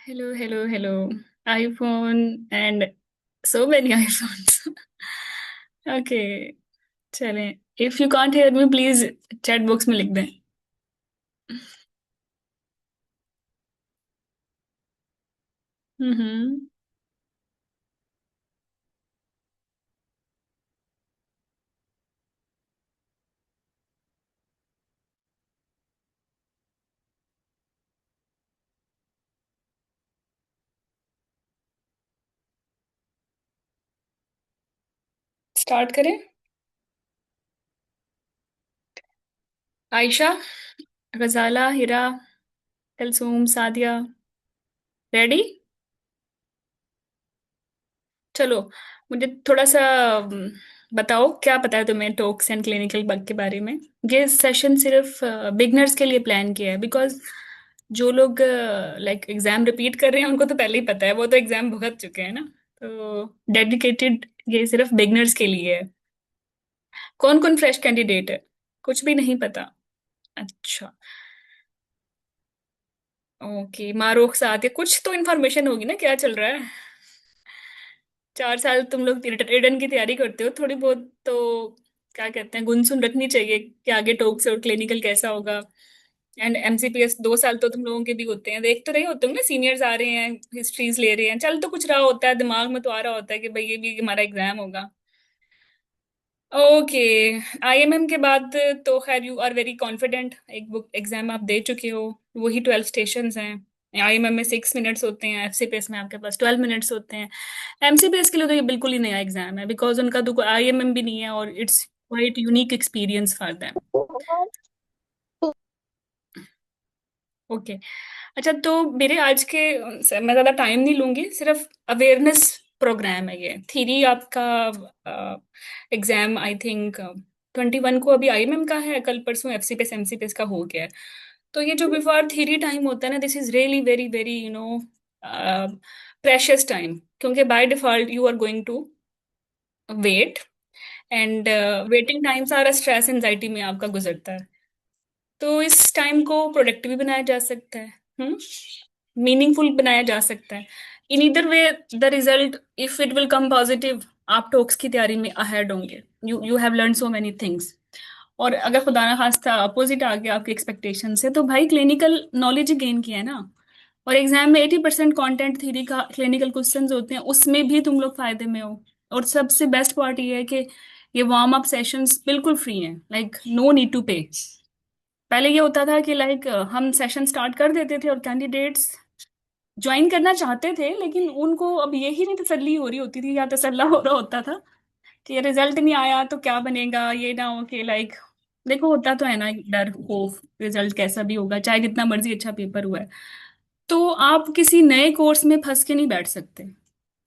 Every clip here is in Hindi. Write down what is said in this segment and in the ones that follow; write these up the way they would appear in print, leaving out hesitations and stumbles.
Hello, hello, hello. iPhone and so many iPhones. Okay, चलें. If you can't hear me, please chat box में लिख दें. हम्म. स्टार्ट करें. आयशा, गजाला, हिरा, कलसूम, सादिया. रेडी? चलो. मुझे थोड़ा सा बताओ, क्या पता है तुम्हें टोक्स एंड क्लिनिकल बग के बारे में. ये सेशन सिर्फ बिगनर्स के लिए प्लान किया है, बिकॉज जो लोग लाइक एग्जाम रिपीट कर रहे हैं उनको तो पहले ही पता है, वो तो एग्जाम भुगत चुके हैं ना. तो डेडिकेटेड ये सिर्फ बिगनर्स के लिए है. कौन कौन फ्रेश कैंडिडेट है? कुछ भी नहीं पता? अच्छा. ओके, मारूख साथ है, कुछ तो इन्फॉर्मेशन होगी ना, क्या चल रहा है. 4 साल तुम लोग रिटर्न की तैयारी करते हो, थोड़ी बहुत तो क्या कहते हैं गुनसुन रखनी चाहिए कि आगे टोक्स और क्लिनिकल कैसा होगा. एंड एमसीपीएस 2 साल तो तुम लोगों के भी होते हैं, देख तो रहे होते हो ना, सीनियर्स आ रहे हैं, हिस्ट्रीज ले रहे हैं, चल तो कुछ रहा होता है, दिमाग में तो आ रहा होता है कि भाई ये भी हमारा एग्जाम होगा. ओके. आईएमएम के बाद तो खैर यू आर वेरी कॉन्फिडेंट, एक बुक एग्जाम आप दे चुके हो. वही 12 स्टेशंस हैं. आईएमएम में 6 मिनट्स होते हैं, एफसीपीएस में आपके पास 12 मिनट्स होते हैं. एमसीपीएस के लिए तो ये बिल्कुल ही नया एग्जाम है, बिकॉज उनका तो कोई आईएमएम भी नहीं है, और it's quite unique experience for them. Okay. अच्छा, तो मेरे आज के मैं ज़्यादा टाइम नहीं लूंगी, सिर्फ अवेयरनेस प्रोग्राम है ये. थ्योरी आपका एग्जाम आई थिंक 21 को अभी आईएमएम का है, कल परसों एफसीपीएस एमसीपीएस का हो गया है. तो ये जो बिफोर थ्योरी टाइम होता है ना, this is really very very precious time, क्योंकि by default you are going to wait. And waiting time सारा स्ट्रेस एंजाइटी में आपका गुजरता है. तो इस टाइम को प्रोडक्टिव भी बनाया जा सकता है. हम्म. मीनिंगफुल बनाया जा सकता है. In either way the result, if it will come positive, आप टॉक्स की तैयारी में अहेड होंगे. You have learn so many things. और अगर खुदा ना खास्ता अपोजिट आ गया आपके एक्सपेक्टेशन से, तो भाई क्लिनिकल नॉलेज ही गेन किया है ना. और एग्जाम में 80% कॉन्टेंट थ्योरी का क्लिनिकल क्वेश्चंस होते हैं, उसमें भी तुम लोग फायदे में हो. और सबसे बेस्ट पार्ट ये है कि ये वार्म अप सेशंस बिल्कुल फ्री हैं, लाइक नो नीड टू पे. पहले ये होता था कि लाइक हम सेशन स्टार्ट कर देते थे और कैंडिडेट्स ज्वाइन करना चाहते थे, लेकिन उनको अब यही नहीं तसल्ली हो रही होती थी, या तसल्ला हो रहा होता था कि रिजल्ट नहीं आया तो क्या बनेगा, ये ना हो कि लाइक देखो, होता तो है ना एक डर खौफ, रिजल्ट कैसा भी होगा चाहे जितना मर्जी अच्छा पेपर हुआ है. तो आप किसी नए कोर्स में फंस के नहीं बैठ सकते.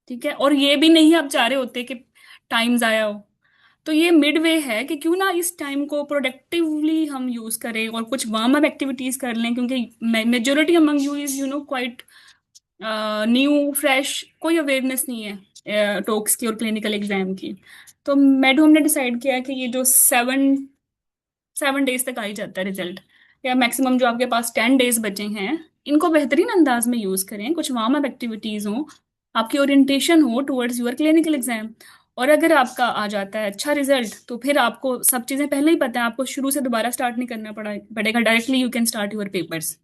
ठीक है, और ये भी नहीं आप चाह रहे होते कि टाइम जाया हो. तो ये मिड वे है कि क्यों ना इस टाइम को प्रोडक्टिवली हम यूज करें और कुछ वार्म अप एक्टिविटीज कर लें, क्योंकि majority among you is quite new fresh, कोई अवेयरनेस नहीं है टॉक्स की और क्लिनिकल एग्जाम की. तो मैडम ने डिसाइड किया कि ये जो 7 7 डेज तक आ ही जाता है रिजल्ट, या मैक्सिमम जो आपके पास 10 डेज बचे हैं, इनको बेहतरीन अंदाज में यूज करें, कुछ वार्म अप एक्टिविटीज हो, आपकी ओरिएंटेशन हो टुवर्ड्स योर क्लिनिकल एग्जाम. और अगर आपका आ जाता है अच्छा रिजल्ट, तो फिर आपको सब चीजें पहले ही पता है, आपको शुरू से दोबारा स्टार्ट नहीं करना पड़ेगा, directly you can start your papers.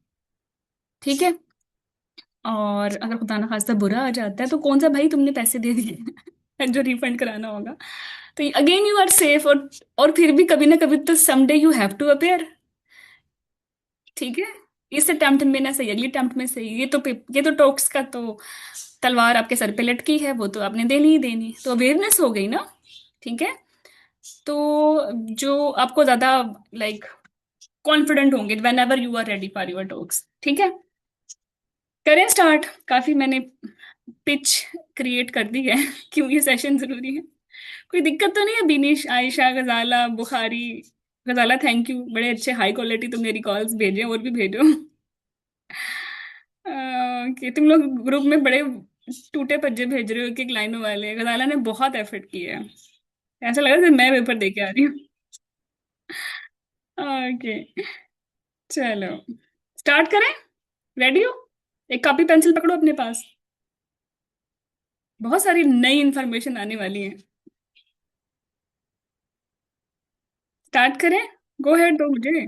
ठीक है. और अगर खुदा ना खास्ता बुरा आ जाता है, तो कौन सा भाई तुमने पैसे दे दिए जो रिफंड कराना होगा. तो अगेन यू आर सेफ. और फिर भी कभी ना कभी तो someday you have to appear. ठीक है. इस अटेम्प्ट में ना सही, अगली अटेम्प्ट में सही, ये तो टॉक्स का तो तलवार आपके सर पे लटकी है, वो तो आपने देनी ही देनी, तो अवेयरनेस हो गई ना. ठीक है. तो जो आपको ज्यादा लाइक कॉन्फिडेंट होंगे whenever you are ready for your talks. ठीक है. करें स्टार्ट. काफी मैंने पिच क्रिएट कर दी है क्यों ये सेशन जरूरी है. कोई दिक्कत तो नहीं है बिनीश, आयशा, गजाला, बुखारी. गजाला, थैंक यू, बड़े अच्छे हाई क्वालिटी तुम मेरी कॉल्स भेजे, और भी भेजो. कि तुम लोग ग्रुप में बड़े टूटे पज्जे भेज रहे हो, एक एक लाइनों वाले. गजाला ने बहुत एफर्ट किया है, ऐसा लग रहा है मैं पेपर दे के आ रही हूँ. ओके. चलो, स्टार्ट करें. रेडी हो? एक कॉपी पेंसिल पकड़ो अपने पास, बहुत सारी नई इंफॉर्मेशन आने वाली है। स्टार्ट करें? गो हेड दो मुझे।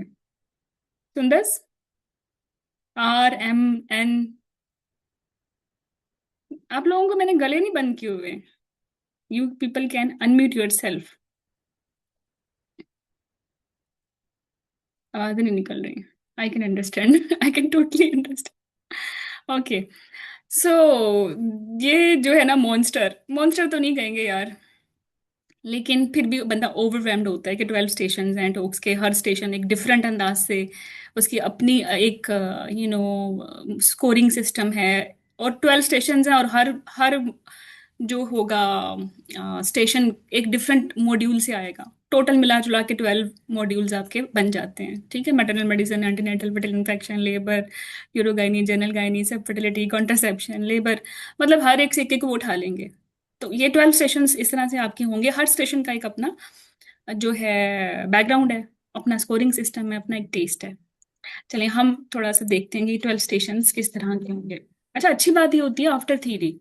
सुंदस। RMN। आप लोगों को मैंने गले नहीं बंद किए हुए। You people can unmute yourself. आवाज नहीं निकल रही। I can understand. I can totally understand. Okay. So ये जो है ना, मॉन्स्टर मॉन्स्टर तो नहीं कहेंगे यार, लेकिन फिर भी बंदा ओवरवेल्म्ड होता है कि 12 स्टेशन हैं, तो उसके हर स्टेशन एक डिफरेंट अंदाज से उसकी अपनी एक स्कोरिंग सिस्टम है। और 12 स्टेशन हैं, और हर हर जो होगा स्टेशन एक डिफरेंट मॉड्यूल से आएगा। टोटल मिला जुला के 12 मॉड्यूल्स आपके बन जाते हैं। ठीक है, maternal medicine, antenatal, fertile infection, labour, urogynae, general gynae, सब फर्टिलिटी, कॉन्ट्रासेप्शन, लेबर, मतलब हर एक सिक्के को वो उठा लेंगे। तो ये 12 स्टेशन इस तरह से आपके होंगे। हर स्टेशन का एक अपना जो है बैकग्राउंड है, अपना स्कोरिंग सिस्टम है, अपना एक टेस्ट है। चलिए हम थोड़ा सा देखते हैं कि 12 स्टेशन किस तरह के होंगे। अच्छा, अच्छी बात ये होती है आफ्टर थ्योरी,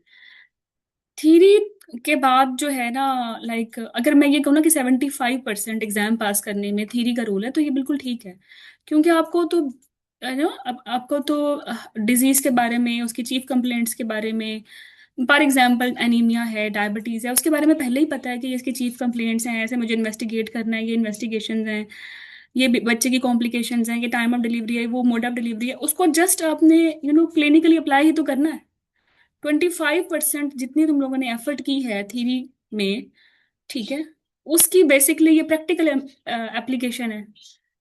थ्योरी के बाद जो है ना, लाइक अगर मैं ये कहूँ ना कि 75% एग्जाम पास करने में थ्योरी का रोल है, तो ये बिल्कुल ठीक है। क्योंकि आपको तो नो, अब आपको तो डिजीज के बारे में, उसकी चीफ कंप्लेंट्स के बारे में, फॉर एग्जाम्पल एनीमिया है, डायबिटीज है, उसके बारे में पहले ही पता है कि ये इसकी चीफ कंप्लेंट्स हैं, ऐसे मुझे इन्वेस्टिगेट करना है, ये इन्वेस्टिगेशन हैं, ये बच्चे की कॉम्प्लिकेशंस हैं, ये टाइम ऑफ डिलीवरी है, वो मोड ऑफ डिलीवरी है, उसको जस्ट आपने क्लिनिकली अप्लाई ही तो करना है। 25% जितनी तुम लोगों ने एफर्ट की है थीरी में, ठीक है, उसकी बेसिकली ये प्रैक्टिकल एप्लीकेशन है।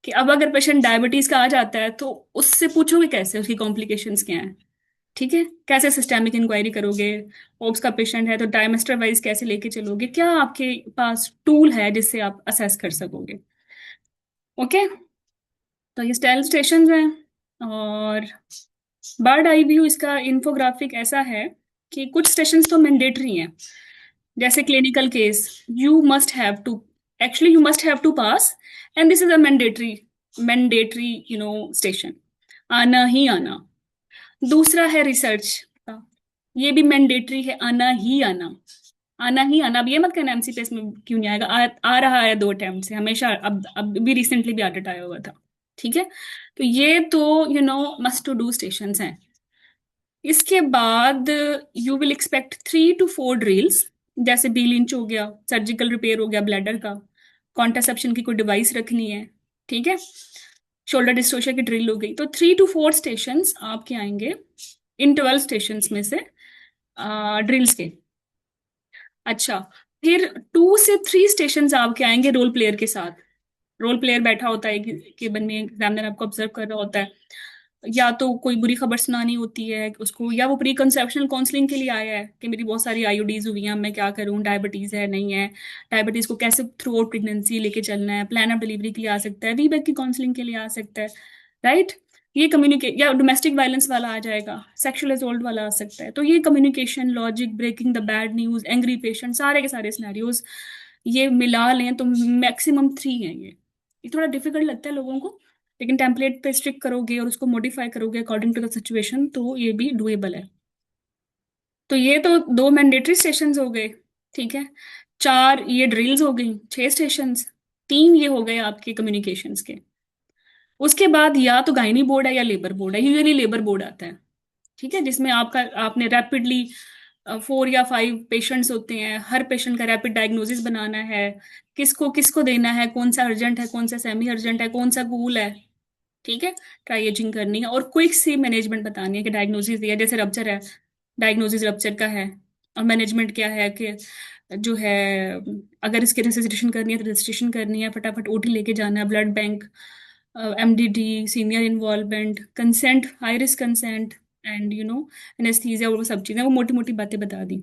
कि अब अगर पेशेंट डायबिटीज का आ जाता है, तो उससे पूछोगे कैसे उसकी कॉम्प्लिकेशंस क्या हैं। ठीक है, कैसे सिस्टेमिक इंक्वायरी करोगे। ओब्स का पेशेंट है तो डायमेस्टर वाइज कैसे लेके चलोगे, क्या आपके पास टूल है जिससे आप असेस कर सकोगे। ओके। तो ये स्टाइल स्टेशन हैं। और बर्ड आई व्यू इसका इंफोग्राफिक ऐसा है कि कुछ स्टेशंस तो मैंडेटरी हैं। जैसे clinical case, you must have to, actually you must have to pass, and this is a mandatory station, आना ही आना। दूसरा है रिसर्च का, ये भी मैंडेटरी है, आना ही आना, आना ही आना। अब ये मत कहना MCPS में क्यों नहीं आएगा, आ रहा है 2 अटेम्प्ट से हमेशा, अब भी रिसेंटली भी ऑडिट आया हुआ था। ठीक है, तो ये तो मस्ट टू डू स्टेशंस हैं। इसके बाद you will expect 3 to 4 drills, जैसे बी लिंच हो गया, सर्जिकल रिपेयर हो गया ब्लैडर का, कॉन्ट्रासेप्शन की कोई डिवाइस रखनी है, ठीक है, शोल्डर डिस्टोशिया की ड्रिल हो गई। तो 3 to 4 स्टेशंस आपके आएंगे इन 12 स्टेशंस में से, ड्रिल्स के। अच्छा, फिर 2 से 3 स्टेशंस आपके आएंगे रोल प्लेयर के साथ। रोल प्लेयर बैठा होता है कि केबिन में, एग्जामिनर आपको ऑब्जर्व कर रहा होता है, या तो कोई बुरी खबर सुनानी होती है उसको, या वो प्री कंसेप्शनल काउंसलिंग के लिए आया है कि मेरी बहुत सारी IUDs हुई हैं, मैं क्या करूं, डायबिटीज है नहीं है, डायबिटीज को कैसे थ्रू आउट प्रेगनेंसी लेके चलना है, प्लान ऑफ डिलीवरी के लिए आ सकता है, वीबैक की काउंसलिंग के लिए आ सकता है, राइट। ये कम्युनिकेट, या डोमेस्टिक वायलेंस वाला आ जाएगा, सेक्सुअल असॉल्ट वाला आ सकता है। तो ये communication, logic, breaking the bad news, angry patient, सारे के सारे सिनेरियोज ये मिला लें तो मैक्सिमम 3 हैं ये थोड़ा डिफिकल्ट लगता है लोगों को, लेकिन टेम्पलेट पे स्ट्रिक करोगे और उसको मॉडिफाई करोगे अकॉर्डिंग टू द सिचुएशन, तो ये भी डुएबल है। तो ये तो 2 मैंडेटरी स्टेशंस हो गए, ठीक है। 4 ये ड्रिल्स हो गई, 6 स्टेशंस। 3 ये हो गए आपके कम्युनिकेशंस के। उसके बाद या तो गायनी बोर्ड है या लेबर बोर्ड है, यूजुअली लेबर बोर्ड आता है, ठीक है, जिसमें आपका आपने रैपिडली 4 या 5 पेशेंट्स होते हैं, हर पेशेंट का रैपिड डायग्नोसिस बनाना है, किसको किसको देना है, कौन सा अर्जेंट है, कौन सा सेमी अर्जेंट है, कौन सा कूल है, ठीक है, ट्राइएजिंग करनी है, और क्विक सी मैनेजमेंट बतानी है कि डायग्नोसिस दिया, जैसे रप्चर है, डायग्नोसिस रप्चर का है, और मैनेजमेंट क्या है कि जो है, अगर इसकी रेसिस्टेशन करनी है तो रेसिस्टेशन करनी है, फटाफट OT लेके जाना है, blood bank, MDD, senior involvement, consent, high risk consent, and anaesthesia, वो सब चीज़ें, वो मोटी मोटी बातें बता दी।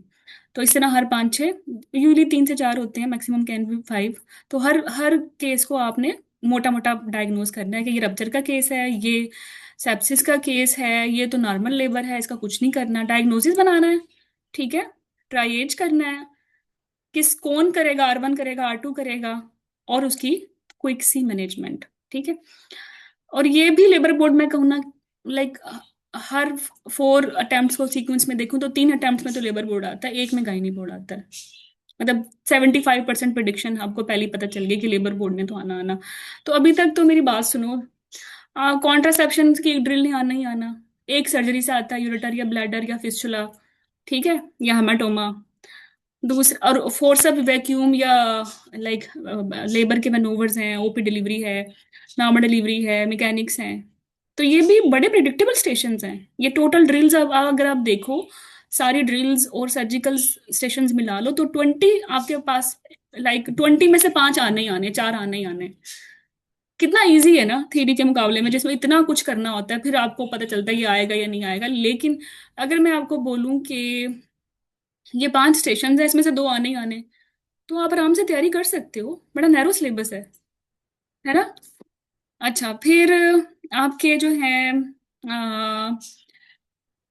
तो इस तरह हर 5-6, यूजली 3 से 4 होते हैं, मैक्सिमम कैन बी 5। तो हर हर केस को आपने मोटा मोटा डायग्नोज करना है कि ये रप्चर का केस है, ये सेप्सिस का केस है, ये तो नॉर्मल लेबर है, इसका कुछ नहीं करना, डायग्नोसिस बनाना है, ठीक है, ट्राइएज करना है, किस कौन करेगा, R1 करेगा, R2 करेगा, और उसकी क्विक सी मैनेजमेंट, ठीक है। और ये भी लेबर बोर्ड में कहूँ ना, लाइक हर 4 अटेम्प्ट्स को सीक्वेंस में देखूं तो 3 अटेम्प्ट्स में तो लेबर बोर्ड आता है, एक में गायनी बोर्ड आता है। मतलब 75% प्रिडिक्शन आपको पहले ही पता चल गया कि लेबर बोर्ड ने तो आना आना। तो अभी तक तो मेरी बात सुनो, कॉन्ट्रासेप्शन की ड्रिल नहीं आना ही आना। एक सर्जरी से आता है, यूरेटर या ब्लैडर या फिस्टुला, ठीक है, या हेमाटोमा। दूसरा और फोर्सअप वैक्यूम या लाइक लेबर के मैनोवर्स हैं, ओपी डिलीवरी है, नॉर्मल डिलीवरी है, मैकेनिक्स हैं। तो ये भी बड़े प्रिडिक्टेबल स्टेशंस हैं। ये टोटल ड्रिल्स, अब अगर आप देखो सारी ड्रिल्स और सर्जिकल स्टेशंस मिला लो तो 20 आपके पास, लाइक 20 में से 5 आने ही आने, 4 आने ही आने। कितना इजी है ना थ्योरी के मुकाबले में, जिसमें इतना कुछ करना होता है, फिर आपको पता चलता है ये आएगा या नहीं आएगा। लेकिन अगर मैं आपको बोलूं कि ये 5 स्टेशन है, इसमें से 2 आने ही आने, तो आप आराम से तैयारी कर सकते हो। बड़ा नैरो सिलेबस है ना। अच्छा, फिर आपके जो है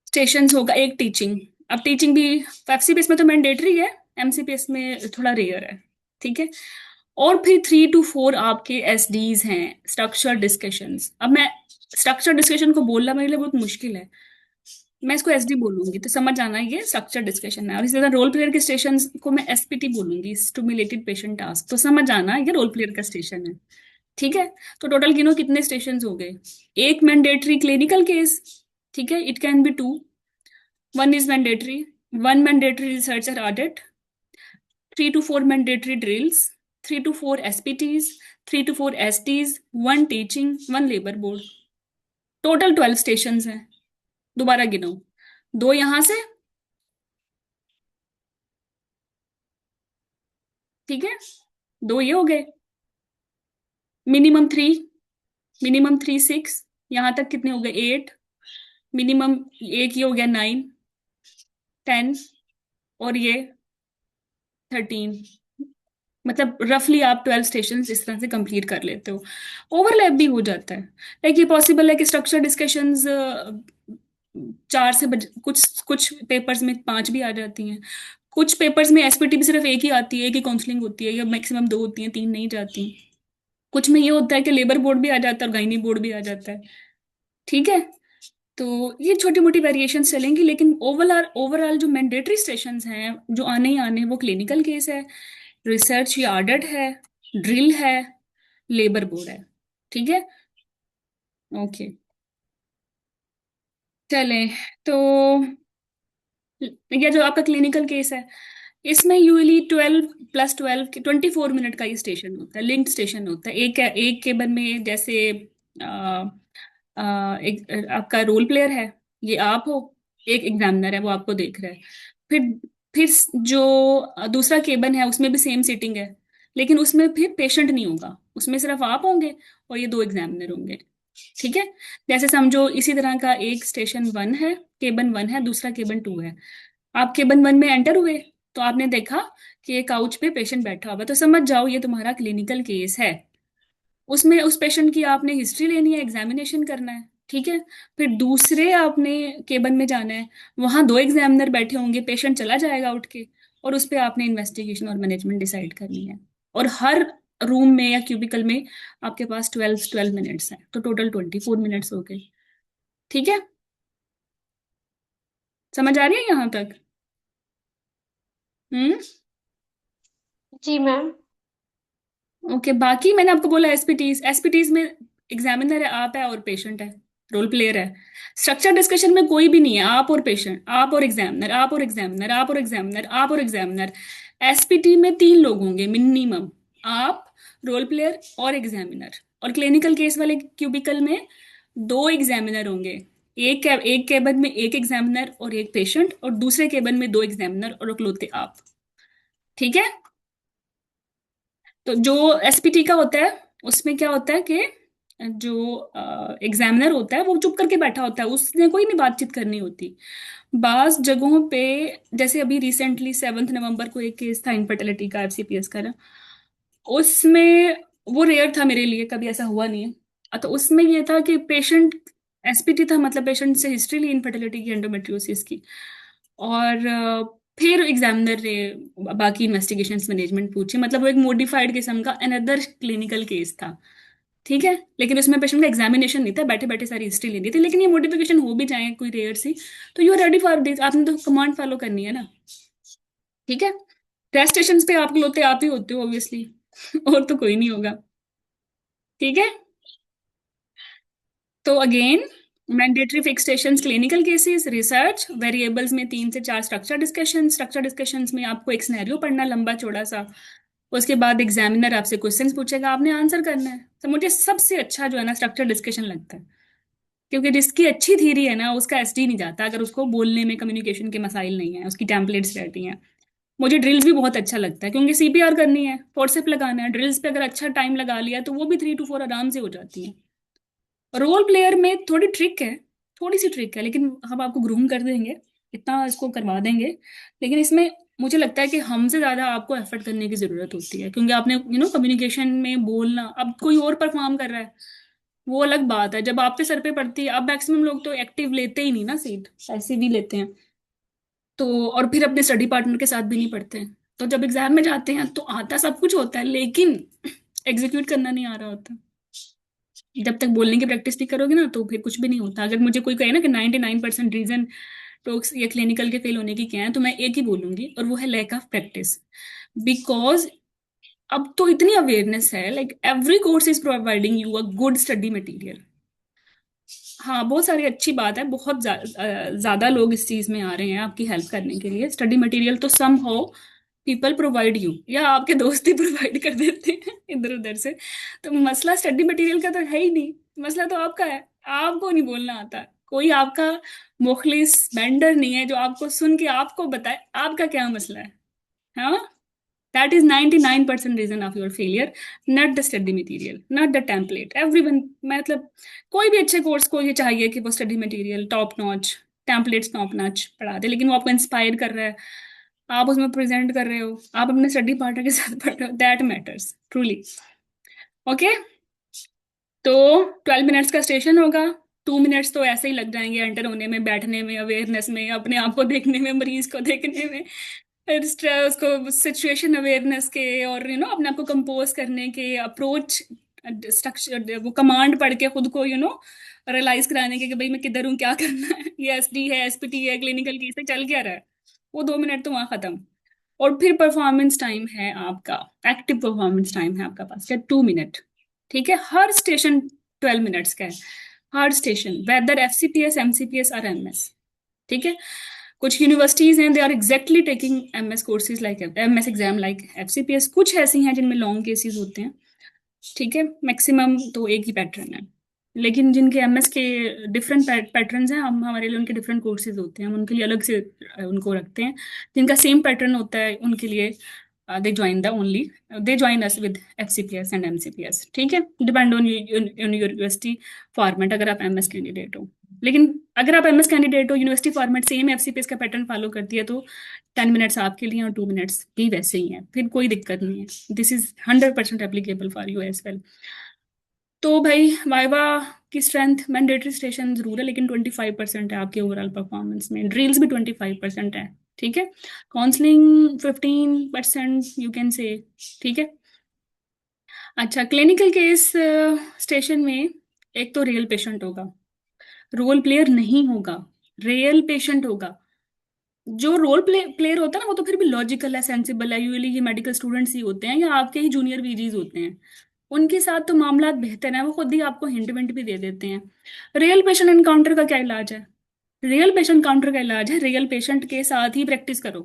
स्टेशंस होगा एक टीचिंग। अब टीचिंग भी एफसीपीएस में तो मैंडेटरी है, एमसीपीएस में थोड़ा रेयर है, ठीक है। और फिर 3 to 4 आपके एसडीज हैं, स्ट्रक्चर डिस्कशंस। अब मैं स्ट्रक्चर डिस्कशन को बोलना मेरे लिए बहुत मुश्किल है, मैं इसको एसडी बोलूंगी, तो समझ आना ये स्ट्रक्चर डिस्कशन है। और इसी तरह रोल प्लेयर के स्टेशन को मैं एसपीटी बोलूंगी, स्टिमुलेटेड पेशेंट टास्क, तो समझ आना ये रोल प्लेयर का स्टेशन है, ठीक है। तो टोटल गिनो कितने स्टेशन हो गए। एक मैंडेटरी क्लिनिकल केस, ठीक है, it can be 2, 1 is mandatory, 1 mandatory researcher audit, 3 to 4 mandatory drills, 3 to 4 एसपीटीज, 3 to 4 STs, 1 teaching, 1 labour board. Total 12 station हैं। दोबारा गिनो, 2 यहां से, ठीक है, 2 ये हो गए, मिनिमम 3, मिनिमम 3 6, यहां तक कितने हो गए 8, मिनिमम एक ये हो गया 9, 10, और ये 13। मतलब रफली आप 12 स्टेशन इस तरह से कंप्लीट कर लेते हो। ओवरलैप भी हो जाता है, लाइक ये पॉसिबल है कि स्ट्रक्चर डिस्कशंस 4 से कुछ कुछ पेपर्स में 5 भी आ जाती हैं। कुछ पेपर्स में एसपीटी भी सिर्फ एक ही आती है, एक ही काउंसलिंग होती है, या मैक्सिमम 2 होती हैं, 3 नहीं जाती। कुछ में ये होता है कि लेबर बोर्ड भी आ जाता है और गायनी बोर्ड भी आ जाता है, ठीक है। तो ये छोटी मोटी वेरिएशंस चलेंगी, लेकिन ओवरऑल ओवरऑल जो मैंडेटरी सेशंस हैं जो आने ही आने, वो क्लिनिकल केस है, रिसर्च या ऑडिट है, ड्रिल है, लेबर बोर्ड है, ठीक है। ओके, चले। तो ये जो आपका क्लिनिकल केस है, इसमें यूजली 12 + 12 24 मिनट का ये स्टेशन होता है, लिंक्ड स्टेशन होता है। एक केबल में जैसे एक आपका रोल प्लेयर है, ये आप हो, एक एग्जामिनर है वो आपको देख रहा है। फिर फिर जो दूसरा केबल है उसमें भी सेम सीटिंग है, लेकिन उसमें फिर पेशेंट नहीं होगा, उसमें सिर्फ आप होंगे और ये 2 एग्जामिनर होंगे, ठीक है। जैसे समझो इसी तरह का एक स्टेशन 1 है, केबन 1 है, दूसरा केबन 2 है। आप केबन 1 में एंटर हुए तो आपने देखा कि एक काउच पे पेशेंट बैठा हुआ है, तो समझ जाओ ये तुम्हारा क्लिनिकल केस है। उसमें उस पेशेंट की आपने हिस्ट्री लेनी है, एग्जामिनेशन करना है, ठीक है। फिर दूसरे आपने केबन में जाना है, वहां 2 एग्जामिनर बैठे होंगे, पेशेंट चला जाएगा उठ के, और उस पे आपने इन्वेस्टिगेशन और मैनेजमेंट डिसाइड करनी है। और हर रूम में या क्यूबिकल में आपके पास 12 12 मिनट्स हैं, तो टोटल 24 मिनट्स हो गए, ठीक है। समझ आ रही है यहाँ तक। हम्म। जी मैम। ओके, बाकी मैंने आपको बोला एसपीटीज, एसपीटीज में एग्जामिनर है, आप है और पेशेंट है, रोल प्लेयर है। स्ट्रक्चर डिस्कशन में कोई भी नहीं है, आप और पेशेंट, आप और एग्जामिनर, आप और एग्जामिनर, आप और एग्जामिनर, आप और एग्जामिनर। एसपीटी में 3 लोग होंगे मिनिमम, आप, रोल प्लेयर और एग्जामिनर। और क्लिनिकल केस वाले क्यूबिकल में 2 एग्जामिनर होंगे, एक केबिन में एक एग्जामिनर और एक पेशेंट, और दूसरे केबिन में 2 एग्जामिनर और इकलौते आप, ठीक है। तो जो एसपीटी का होता है उसमें क्या होता है कि जो एग्जामिनर होता है वो चुप करके बैठा होता है, उसने कोई नहीं बातचीत करनी होती। बास जगहों पे, जैसे अभी रिसेंटली 7 नवंबर को एक केस था इनफर्टिलिटी का, एफसीपीएस का ना, उसमें वो रेयर था मेरे लिए, कभी ऐसा हुआ नहीं है। तो उसमें ये था कि पेशेंट एसपीटी था, मतलब पेशेंट से हिस्ट्री ली इनफर्टिलिटी की, एंडोमेट्रियोसिस की। और फिर एग्जामिनर ने बाकी इन्वेस्टिगेशंस मैनेजमेंट पूछी, मतलब वो एक मॉडिफाइड किस्म का अनदर क्लिनिकल केस था। ठीक है। लेकिन उसमें पेशेंट का एग्जामिनेशन नहीं था, बैठे बैठे सारी हिस्ट्री लेनी थी। लेकिन ये मोटिफिकेशन हो भी जाए कोई रेयर सी, तो you are ready for this, आपने तो कमांड फॉलो करनी है ना। ठीक है। टेस्ट स्टेशन पे आप लोग तो आप ही होते हो ऑब्वियसली। और तो कोई नहीं होगा। ठीक है। तो again, mandatory फिक्सेशंस, clinical cases, research variables में 3 से 4 स्ट्रक्चर डिस्कशंस में आपको एक सिनेरियो पढ़ना लंबा चौड़ा सा। उसके बाद एग्जामिनर आपसे क्वेश्चंस पूछेगा, आपने आंसर करना है। तो मुझे सबसे अच्छा जो है ना स्ट्रक्चर डिस्कशन लगता है। क्योंकि जिसकी अच्छी थीरी है ना उसका एसडी नहीं जाता अगर उसको बोलने में कम्युनिकेशन के मसाइल नहीं है, उसकी टेम्पलेट्स रहती हैं। मुझे ड्रिल्स भी बहुत अच्छा लगता है क्योंकि सीपीआर करनी है, फोर्सेप लगाना है, ड्रिल्स पे अगर अच्छा टाइम लगा लिया तो वो भी 3 to 4 आराम से हो जाती है। रोल प्लेयर में थोड़ी ट्रिक है, थोड़ी सी ट्रिक है, लेकिन हम आपको ग्रूम कर देंगे, इतना इसको करवा देंगे। लेकिन इसमें मुझे लगता है कि हमसे ज्यादा आपको एफर्ट करने की जरूरत होती है, क्योंकि आपने कम्युनिकेशन में बोलना, अब कोई और परफॉर्म कर रहा है वो अलग बात है। जब आप पे सर पे पड़ती है, अब मैक्सिमम लोग तो एक्टिव लेते ही नहीं ना सीट, ऐसे भी लेते हैं। तो और फिर अपने स्टडी पार्टनर के साथ भी नहीं पढ़ते हैं। तो जब एग्जाम में जाते हैं तो आता सब कुछ होता है, लेकिन एग्जीक्यूट करना नहीं आ रहा होता। जब तक बोलने की प्रैक्टिस नहीं करोगे ना तो फिर कुछ भी नहीं होता। अगर मुझे कोई कहे ना कि 99% रीजन टॉक्स या क्लिनिकल के फेल होने की क्या है, तो मैं एक ही बोलूंगी, और वो है लैक ऑफ प्रैक्टिस। बिकॉज अब तो इतनी अवेयरनेस है, like every course is providing you a good study material. हाँ, बहुत सारी अच्छी बात है, बहुत ज्यादा लोग इस चीज में आ रहे हैं आपकी हेल्प करने के लिए। स्टडी मटेरियल तो सम हो पीपल प्रोवाइड यू, या आपके दोस्त ही प्रोवाइड कर देते हैं इधर उधर से। तो मसला स्टडी मटेरियल का तो है ही नहीं, मसला तो आपका है। आपको नहीं बोलना आता। कोई आपका मुखलिस वेंडर नहीं है जो आपको सुन के आपको बताए आपका क्या मसला है। हाँ, that is 99% reason of your failure, not the study material, not the template, everyone। मतलब कोई भी अच्छे कोर्स को ये चाहिए कि वो study material top notch, templates top notch पढ़ा दे, लेकिन वो आपको इंस्पायर कर रहा है, आप उसमें प्रेजेंट कर रहे हो, आप अपने स्टडी पार्टनर के साथ पढ़ रहे हो, दैट मैटर्स ट्रूली। ओके। तो 12 मिनट्स का स्टेशन होगा। 2 मिनट्स तो ऐसे ही लग जाएंगे एंटर होने में, बैठने में, अवेयरनेस में, अपने आप को देखने में, मरीज को देखने में, फिर स्ट्रेस को, सिचुएशन अवेयरनेस के, और अपने आप को कंपोज करने के, अप्रोच स्ट्रक्चर, वो कमांड पढ़ के खुद को रियलाइज कराने के कि भाई मैं किधर हूँ, क्या करना है, ये एसडी है, एसपीटी है, क्लिनिकल की से चल क्या रहा है। वो 2 मिनट तो वहां खत्म। और फिर परफॉर्मेंस टाइम है आपका, एक्टिव परफॉर्मेंस टाइम है आपका पास क्या, 2 मिनट। ठीक है, हर स्टेशन 12 मिनट्स का है, हर स्टेशन, वेदर एफसीपीएस, एमसीपीएस और एमएस। ठीक है। कुछ यूनिवर्सिटीज हैं they are exactly taking MS courses like MS exam like FCPS, कुछ ऐसी हैं जिनमें लॉन्ग केसेस होते हैं। ठीक है, मैक्सिमम तो एक ही पैटर्न है। लेकिन जिनके एमएस के डिफरेंट पैटर्न्स हैं, हम हमारे लिए उनके डिफरेंट कोर्सेज होते हैं, हम उनके लिए अलग से उनको रखते हैं। जिनका सेम पैटर्न होता है उनके लिए they join the only, they join us with FCPS and MCPS. ठीक है, डिपेंड ऑन यूनिवर्सिटी फॉर्मेट, अगर आप एमएस कैंडिडेट हो। लेकिन अगर आप एमएस कैंडिडेट हो, यूनिवर्सिटी फॉर्मेट सेम एफसीपीएस का पैटर्न फॉलो करती है, तो 10 मिनट्स आपके लिए और 2 मिनट्स भी वैसे ही हैं, फिर कोई दिक्कत नहीं है। This is 100% applicable for you as well. तो भाई, वाइवा की स्ट्रेंथ, मैंडेटरी स्टेशन जरूर है, लेकिन 25% है आपके ओवरऑल परफॉर्मेंस में, ड्रिल्स भी 25% है। ठीक है। Counselling 15% you can say. ठीक है। अच्छा, क्लिनिकल केस स्टेशन में एक तो रियल पेशेंट होगा, रोल प्लेयर नहीं होगा, रियल पेशेंट होगा। जो प्लेयर होता है ना वो तो फिर भी लॉजिकल है, सेंसिबल है, यूजली ये मेडिकल स्टूडेंट्स ही होते हैं या आपके ही जूनियर वीजीज होते हैं। उनके साथ तो मामला बेहतर है, वो खुद ही आपको हिंट विंट भी दे देते हैं। रियल पेशेंट एनकाउंटर का क्या इलाज है? रियल पेशेंट काउंटर का इलाज है रियल पेशेंट के साथ ही प्रैक्टिस करो।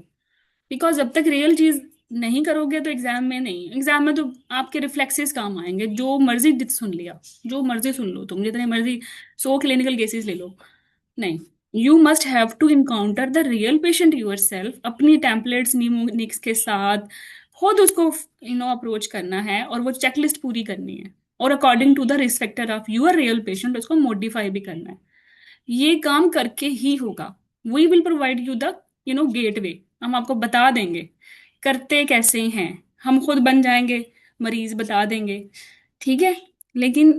बिकॉज जब तक रियल चीज नहीं करोगे तो एग्जाम में नहीं, एग्जाम में तो आपके रिफ्लेक्सेस काम आएंगे, जो मर्जी सुन लिया, जो मर्जी सुन लो तुम, जितने मर्जी 100 क्लिनिकल केसेस ले लो, नहीं। You must have to encounter the real patient yourself, अपनी टेम्पलेट्स निक्स के साथ खुद उसको अप्रोच करना है, और वो चेकलिस्ट पूरी करनी है, और according to the respective of your real patient उसको मॉडिफाई भी करना है। ये काम करके ही होगा। We will provide you the gateway, हम आपको बता देंगे करते कैसे हैं, हम खुद बन जाएंगे, मरीज बता देंगे। ठीक है। लेकिन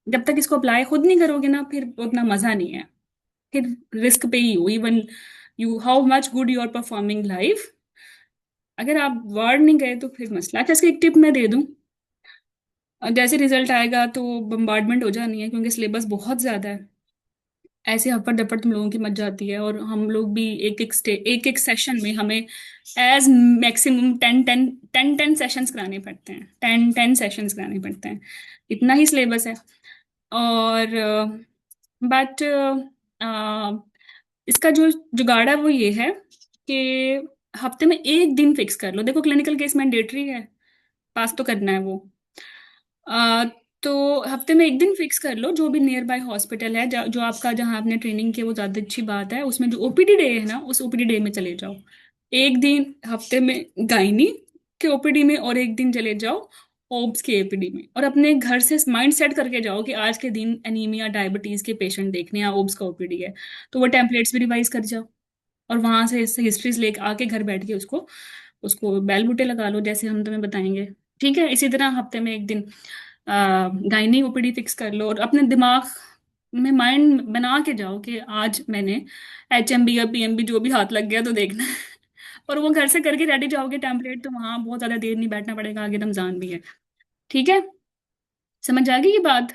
जब तक इसको अप्लाई खुद नहीं करोगे ना, फिर उतना मजा नहीं है, फिर रिस्क पे ही हो। Even you how much good you are performing life, अगर आप वार्ड नहीं गए तो फिर मसला। अच्छा, इसकी एक टिप मैं दे दूं। जैसे रिजल्ट आएगा तो बम्बार्डमेंट हो जानी है, क्योंकि सिलेबस बहुत ज्यादा है। ऐसे हफ्फड़ दफ्फड़ तुम लोगों की मच जाती है, और हम लोग भी एक एक सेशन में हमें एज मैक्सिमम 10 सेशंस कराने पड़ते हैं, 10 सेशंस कराने पड़ते हैं। इतना ही सिलेबस है। और बट इसका जो जुगाड़ है वो ये है कि हफ्ते में एक दिन फिक्स कर लो। देखो, क्लिनिकल केस मैंडेटरी है, पास तो करना है वो। आ, तो हफ्ते में एक दिन फिक्स कर लो, जो भी नियर बाय हॉस्पिटल है, जो आपका, जहाँ आपने ट्रेनिंग की, वो ज़्यादा अच्छी बात है। उसमें जो ओपीडी डे है ना, उस ओपीडी डे में चले जाओ। एक दिन हफ्ते में गायनी के ओपीडी में, और एक दिन चले जाओ ओब्स के एपीडी में। और अपने घर से माइंड सेट करके जाओ कि आज के दिन एनीमिया डायबिटीज के पेशेंट देखने हैं, ओब्स का ओपीडी है। तो वो टेम्पलेट्स भी रिवाइज कर जाओ, और वहां से हिस्ट्रीज लेके आके घर बैठ के उसको उसको बैल बूटे लगा लो, जैसे हम तुम्हें बताएंगे। ठीक है, इसी तरह हफ्ते में एक दिन गायनी ओपीडी फिक्स कर लो, और अपने दिमाग में माइंड बना के जाओ कि आज मैंने एचएमबी या पीएमबी जो भी हाथ लग गया तो देखना है। और वो घर से करके रेडी जाओगे टेम्पलेट, तो वहां बहुत ज्यादा देर नहीं बैठना पड़ेगा, आगे रमजान भी है। ठीक है, समझ आ गई ये बात?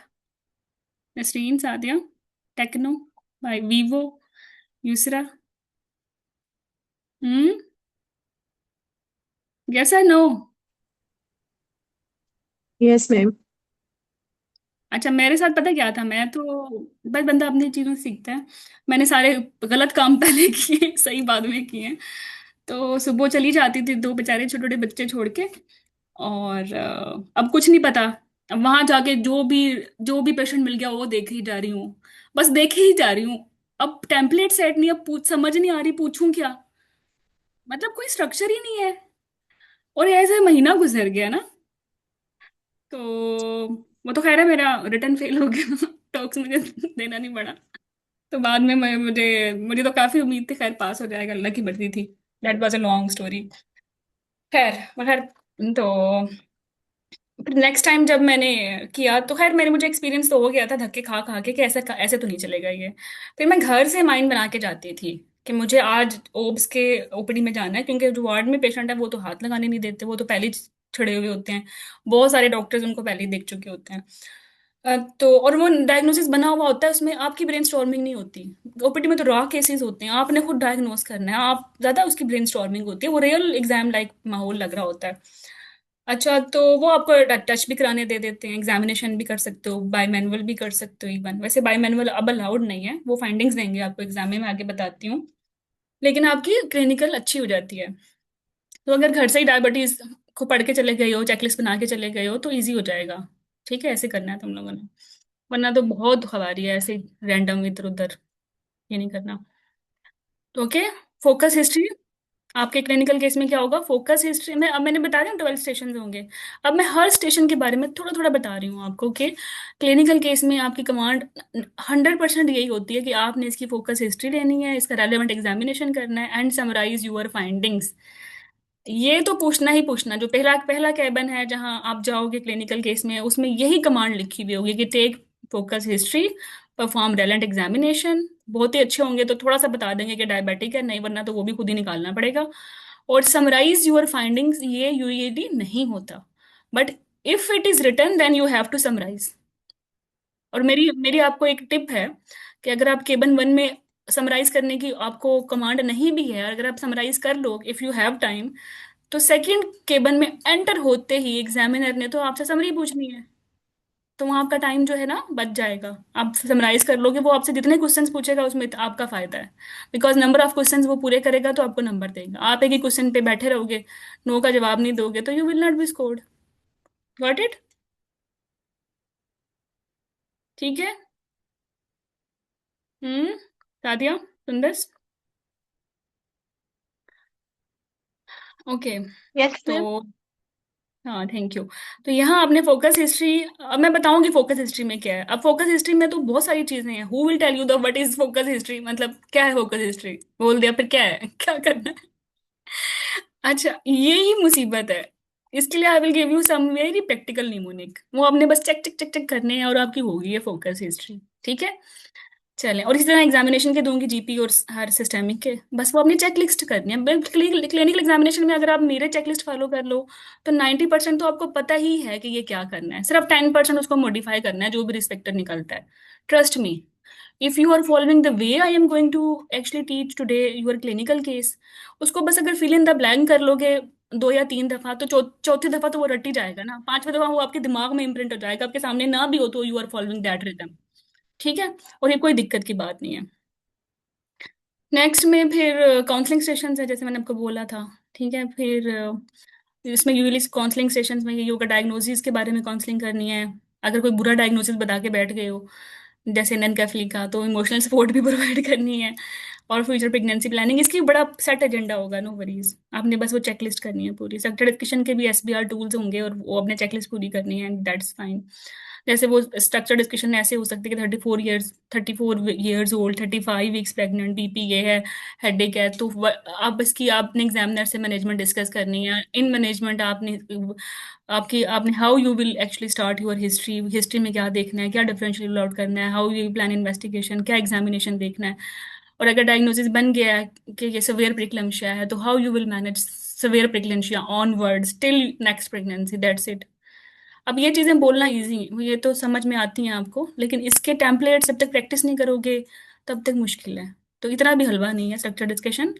नसरीन, सादिया, टेक्नो, भाई वीवो, यूसरा। हम्म। यस और नो? Yes ma'am. अच्छा, मेरे साथ पता क्या था, मैं तो बस, बंदा अपनी चीजों से सीखता है। मैंने सारे गलत काम पहले किए, सही बाद में किए। तो सुबह चली जाती थी, दो बेचारे छोटे छोटे बच्चे छोड़ के। और अब कुछ नहीं पता। अब वहां जाके जो भी पेशेंट मिल गया वो देखे ही जा रही हूँ, बस देखे ही जा रही हूँ। अब टेम्पलेट सेट नहीं, अब समझ नहीं आ रही पूछूं क्या। मतलब कोई स्ट्रक्चर ही नहीं है। और ऐसे महीना गुजर गया ना। तो वो तो खैर है, मेरा रिटर्न फेल हो गया। टॉक्स मुझे देना नहीं पड़ा। तो बाद में मुझे मुझे तो काफी उम्मीद थी, खैर पास हो जाएगा, अल्लाह की मर्जी थी। That was a long story. खैर, मगर तो फिर नेक्स्ट टाइम जब मैंने किया तो खैर मुझे एक्सपीरियंस तो हो गया था, धक्के खा खा के, कि ऐसे ऐसे तो नहीं चलेगा ये। फिर मैं घर से माइंड बना के जाती थी कि मुझे आज ओब्स के ओपीडी में जाना है, क्योंकि जो वार्ड में पेशेंट है वो तो हाथ लगाने नहीं देते, वो तो पहले ही छिड़े हुए होते हैं। बहुत सारे डॉक्टर्स उनको पहले ही देख चुके होते हैं। तो और वो डायग्नोसिस बना हुआ होता है, उसमें आपकी ब्रेन स्टॉर्मिंग नहीं होती। ओपीडी में तो रॉ केसेस होते हैं, आपने खुद डायग्नोस करना है, आप ज्यादा उसकी ब्रेन स्टॉर्मिंग होती है, वो रियल एग्जाम लाइक माहौल लग रहा होता है। अच्छा, तो वो आपको टच भी कराने दे देते हैं, एग्जामिनेशन भी कर सकते हो, बाय मैनुअल भी कर सकते हो। इवन वैसे बाय मैनुअल अब अलाउड नहीं है, वो फाइंडिंग्स देंगे आपको एग्जाम में, मैं आगे बताती हूँ। लेकिन आपकी क्लिनिकल अच्छी हो जाती है। तो अगर घर से ही डायबिटीज को पढ़ के चले गए हो, चेकलिस्ट बना के चले गए हो, तो ईजी हो जाएगा। ठीक है, ऐसे करना है तुम लोगों ने। वरना तो बहुत खबारी है ऐसे रैंडम इधर उधर, ये नहीं करना। तो ओके, फोकस हिस्ट्री। आपके क्लिनिकल केस में क्या होगा, फोकस हिस्ट्री में, अब मैंने बता रही हूँ 12 स्टेशन होंगे। अब मैं हर स्टेशन के बारे में थोड़ा थोड़ा बता रही हूँ आपको कि क्लिनिकल केस में आपकी कमांड 100% यही होती है कि आपने इसकी फोकस हिस्ट्री लेनी है, इसका रेलेवेंट एग्जामिनेशन करना है, एंड समराइज यूर फाइंडिंग्स। ये तो पूछना ही पूछना, जो पहला पहला कैबन है जहां आप जाओगे क्लिनिकल केस में, उसमें यही कमांड लिखी हुई होगी कि take focus history, perform relevant examination. बहुत ही अच्छे होंगे तो थोड़ा सा बता देंगे कि डायबिटिक है, नहीं वरना तो वो भी खुद ही निकालना पड़ेगा। और समराइज योर फाइंडिंग्स, ये यूएडी नहीं होता, but if it is written then you have to summarise. और मेरी मेरी आपको एक टिप है कि अगर आप केबन वन में समराइज करने की आपको कमांड नहीं भी है, अगर आप समराइज कर लो इफ यू हैव टाइम, तो सेकंड केबन में एंटर होते ही एग्जामिनर ने तो आपसे समरी पूछनी है। तो वहां आपका टाइम जो है ना बच जाएगा, आप समराइज कर लोगे, वो आपसे जितने क्वेश्चंस पूछेगा उसमें आपका फायदा है। बिकॉज नंबर ऑफ क्वेश्चंस वो पूरे करेगा तो आपको नंबर देगा, आप एक ही क्वेश्चन पे बैठे रहोगे, नो का जवाब नहीं दोगे, तो you will not be scored. Got it? ठीक है। हम्म। सादिया, सुंदर। ओके। यस तो मैम। हाँ, थैंक यू। तो यहाँ आपने फोकस हिस्ट्री, अब मैं बताऊंगी फोकस हिस्ट्री में क्या है। अब फोकस हिस्ट्री में तो बहुत सारी चीजें हैं, who will tell you the what is focus history, मतलब क्या है फोकस हिस्ट्री, बोल दिया फिर क्या है, क्या करना है। अच्छा, ये ही मुसीबत है। इसके लिए I will give you some very practical mnemonic, वो आपने बस चेक चेक चेक चेक करने हैं और आपकी होगी ये फोकस हिस्ट्री। ठीक है। चलें, और इसी तरह एग्जामिनेशन के दूंगी जीपी और हर सिस्टमिक के, बस वो अपनी चेक लिस्ट करनी है। क्लिनिकल एग्जामिनेशन में अगर आप मेरे चेक लिस्ट फॉलो कर लो तो 90% तो आपको पता ही है कि ये क्या करना है, सिर्फ 10% उसको मॉडिफाई करना है जो भी रिस्पेक्टर निकलता है। Trust me, if you are following the way I am going to actually teach today your clinical case, उसको बस अगर फिल इन द ब्लैंक कर लोगे 2 या 3 दफा, तो चौथी दफा तो वो रट ही जाएगा ना, 5वें दफा वो आपके दिमाग में इम्प्रिंट हो जाएगा, आपके सामने ना भी हो तो you are following that rhythm. ठीक है, और ये कोई दिक्कत की बात नहीं है। नेक्स्ट में फिर काउंसलिंग सेशंस है, जैसे मैंने आपको बोला था। ठीक है, फिर इसमें यूजली काउंसलिंग सेशंस में ये योगा डायग्नोसिस के बारे में काउंसलिंग करनी है। अगर कोई बुरा डायग्नोसिस बता के बैठ गए हो, जैसे ननकैफली का, तो इमोशनल सपोर्ट भी प्रोवाइड करनी है। और फ्यूचर प्रेगनेंसी प्लानिंग, इसकी बड़ा सेट एजेंडा होगा, नो वरीज, आपने बस वो चेकलिस्ट करनी है पूरी। सर्टिफिकेशन के भी एसबीआर टूल्स होंगे और वो अपने चेकलिस्ट पूरी करनी है, दैट्स फाइन। जैसे वो स्ट्रक्चर डिस्कशन ऐसे हो सकती है कि 34 years old, 35 weeks pregnant, BP ये है, हेडेक है, तो आप इसकी आपने एग्जामिनर से मैनेजमेंट डिस्कस करनी है। इन मैनेजमेंट आपने आपकी आपने how you will actually start your history, history में क्या देखना है, क्या डिफरेंशियल रूल आउट करना है, हाउ यू प्लान इन्वेस्टिगेशन, क्या एग्जामिनेशन देखना है। और अगर डायग्नोसिस बन गया है कि ये सवेयर प्रेक्लेम्शिया है, तो how you will manage severe preeclampsia onwards till next pregnancy, that's it. अब ये चीजें बोलना इजी है, ये तो समझ में आती हैं आपको, लेकिन इसके टेम्पलेट जब तक प्रैक्टिस नहीं करोगे तब तक मुश्किल है। तो इतना भी हलवा नहीं है स्ट्रक्चर डिस्कशन,